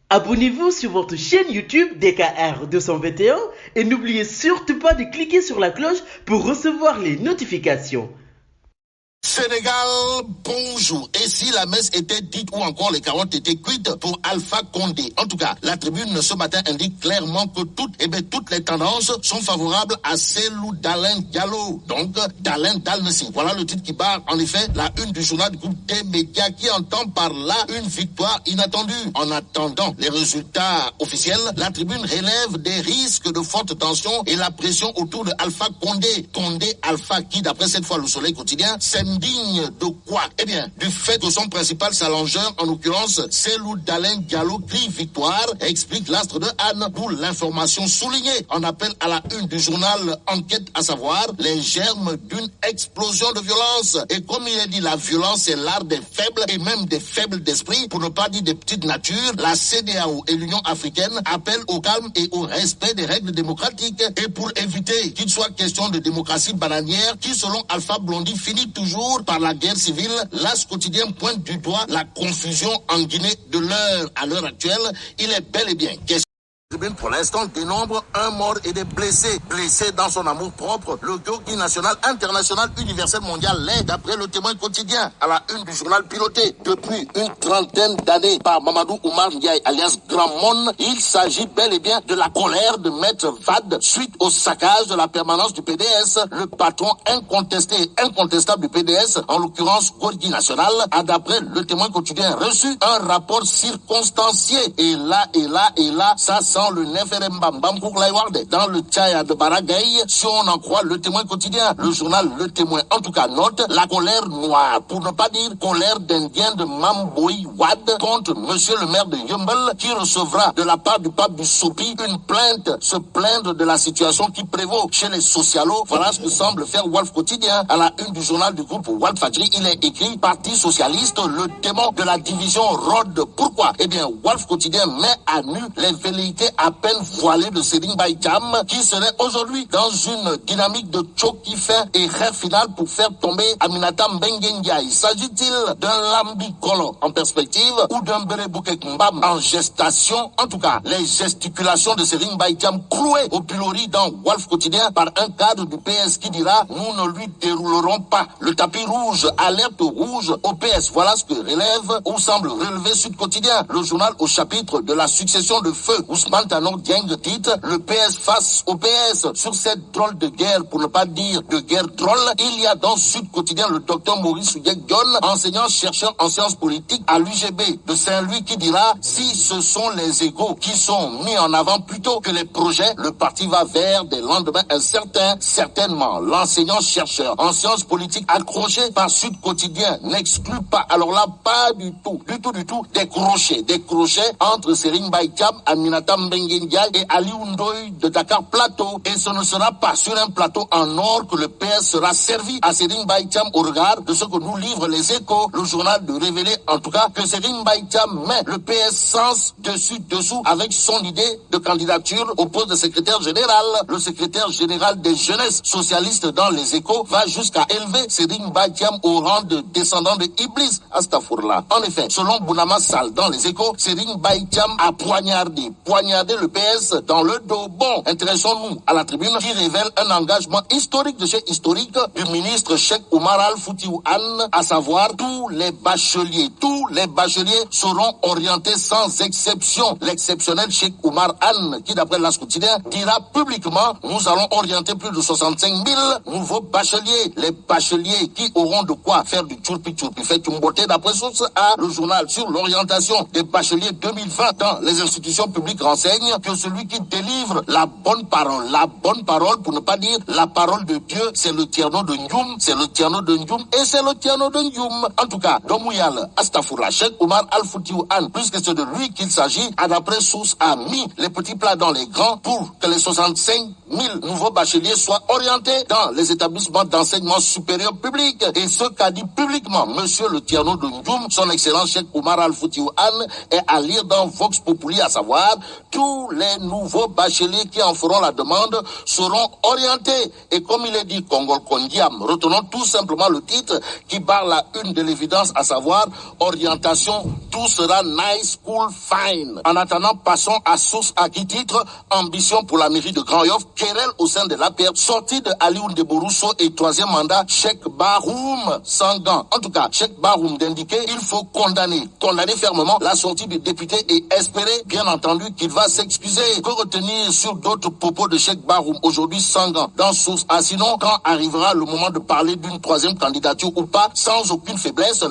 Abonnez-vous sur votre chaîne YouTube DKR 221 et n'oubliez surtout pas de cliquer sur la cloche pour recevoir les notifications. Sénégal, bonjour. Et si la messe était dite ou encore les carottes étaient cuites pour Alpha Condé? En tout cas, la tribune ce matin indique clairement que toutes les tendances sont favorables à Cellou Dalein Diallo. Donc, Dalein Dalnesi. Voilà le titre qui barre en effet la une du journal du groupe des médias qui entend par là une victoire inattendue. En attendant les résultats officiels, la tribune relève des risques de forte tension et la pression autour de Alpha Condé. Condé Alpha qui, d'après cette fois le Soleil quotidien, digne de quoi? Eh bien, du fait que son principal challengeur, en l'occurrence, Cellou Dalein Diallo, crie victoire, explique l'astre de Anne, pour l'information soulignée en appel à la une du journal Enquête, à savoir les germes d'une explosion de violence. Et comme il est dit, la violence c'est l'art des faibles et même des faibles d'esprit, pour ne pas dire des petites natures. La CEDEAO et l'Union africaine appellent au calme et au respect des règles démocratiques. Et pour éviter qu'il soit question de démocratie bananière, qui selon Alpha Blondy finit toujours par la guerre civile, l'As quotidien pointe du doigt la confusion en Guinée de l'heure. À l'heure actuelle, il est bel et bien question. Pour l'instant, dénombre un mort et des blessés. Blessés dans son amour propre, le hockey national, international, universel, mondial l'est, d'après le Témoin quotidien, à la une du journal piloté depuis une trentaine d'années par Mamadou Oumar Ndiaye, alias Grand Mon. Il s'agit bel et bien de la colère de Maître Wade suite au saccage de la permanence du PDS. Le patron incontesté et incontestable du PDS, en l'occurrence Gorgui National, a d'après le Témoin quotidien reçu un rapport circonstancié. Et là, ça sent le Neferembambam pour l'Aïwarde. Dans le Tchaya de Baragaï, si on en croit le Témoin quotidien, le journal Le Témoin en tout cas note la colère noire, pour ne pas dire colère d'Indien de Mamboy Wade contre monsieur le maire de Yumbel, qui recevra de la part du pape du Sopi une plainte, se plaindre de la situation qui prévaut chez les socialos. Voilà ce que semble faire Wolf Quotidien. À la une du journal du groupe Wolf Fadjri, il est écrit Parti socialiste, le démon de la division rôde. Pourquoi? Eh bien, Wolf Quotidien met à nu les velléités à peine voilée de Serigne Mbaye Thiam, qui serait aujourd'hui dans une dynamique de choc-qui fait et rêve final pour faire tomber Aminata Mbengue Ndiaye. S'agit-il d'un lambicolo en perspective ou d'un Berebouke Mbam en gestation? En tout cas, les gesticulations de Serigne Mbaye Thiam clouées au pilori dans Wolf Quotidien par un cadre du PS qui dira « Nous ne lui déroulerons pas le tapis rouge, alerte rouge au PS ». Voilà ce que relève ou semble relever Sud Quotidien, le journal au chapitre de la succession de feu Ousmane Tanor Dieng titre le PS face au PS. Sur cette drôle de guerre, pour ne pas dire de guerre drôle, il y a dans Sud Quotidien le docteur Maurice Ouyek-Dion, enseignant-chercheur en sciences politiques à l'UGB de Saint-Louis, qui dira si ce sont les égos qui sont mis en avant plutôt que les projets, le parti va vers des lendemains incertains. Certainement, l'enseignant-chercheur en sciences politiques accroché par Sud Quotidien n'exclut pas, alors là, pas du tout, des crochets entre Serigne Mbaye Thiam, Aminata Mbengue Ndiaye et Ali Ndoye de Dakar Plateau. Et ce ne sera pas sur un plateau en or que le PS sera servi à Serigne Mbaye Thiam au regard de ce que nous livrent les Échos, le journal de révéler en tout cas que Serigne Mbaye Thiam met le PS sens dessous avec son idée de candidature au poste de secrétaire général. Le secrétaire général des jeunesses socialistes dans les Échos va jusqu'à élever Serigne Mbaye Thiam au rang de descendant de Iblis Astafourla. En effet, selon Bounama Sall dans les Échos, Serigne Mbaye Thiam a poignardé le PS dans le dos. Bon, intéressons-nous à la tribune qui révèle un engagement historique de chez historique du ministre Cheikh Oumar Al Foutiou Anne, à savoir tous les bacheliers seront orientés sans exception. L'exceptionnel Cheikh Oumar Anne, qui d'après l'As quotidien dira publiquement nous allons orienter plus de 65 000 nouveaux bacheliers. Les bacheliers qui auront de quoi faire du tchourpi fait une beauté d'après source à le journal sur l'orientation des bacheliers 2020 dans les institutions publiques renseigne que celui qui délivre la bonne parole pour ne pas dire la parole de Dieu, c'est le Tierno de Ndioum, et c'est le Tierno de Ndioum. En tout cas, Domouyal, Astafourla, Cheikh Oumar Al Foutiou Anne, puisque c'est de lui qu'il s'agit, a d'après source a mis les petits plats dans les grands pour que les 65 000 nouveaux bacheliers soient orientés dans les établissements d'enseignement supérieur public. Et ce qu'a dit publiquement monsieur le Tierno de Ndioum, son excellence Cheikh Oumar Al Foutiou Anne, est à lire dans Vox Populi, à savoir tous les nouveaux bacheliers qui en feront la demande seront orientés. Et comme il est dit Kongol Kondiam, retenons tout simplement le titre qui barre la une de l'évidence, à savoir orientation, tout sera nice, cool, fine. En attendant, passons à source à qui titre, ambition pour la mairie de Grand Yoff, querelle au sein de l'APR, sortie de Alioune de Borousso et troisième mandat, Cheikh Baroum Sangan. En tout cas, Cheikh Baroum d'indiquer, il faut condamner fermement la sortie du député et espérer, bien entendu, qu'il va s'excuser. Que retenir sur d'autres propos de Cheikh Baroum aujourd'hui Sangan dans source A? Sinon, quand arrivera le moment de parler d'une troisième candidature ou pas, sans aucune faiblesse,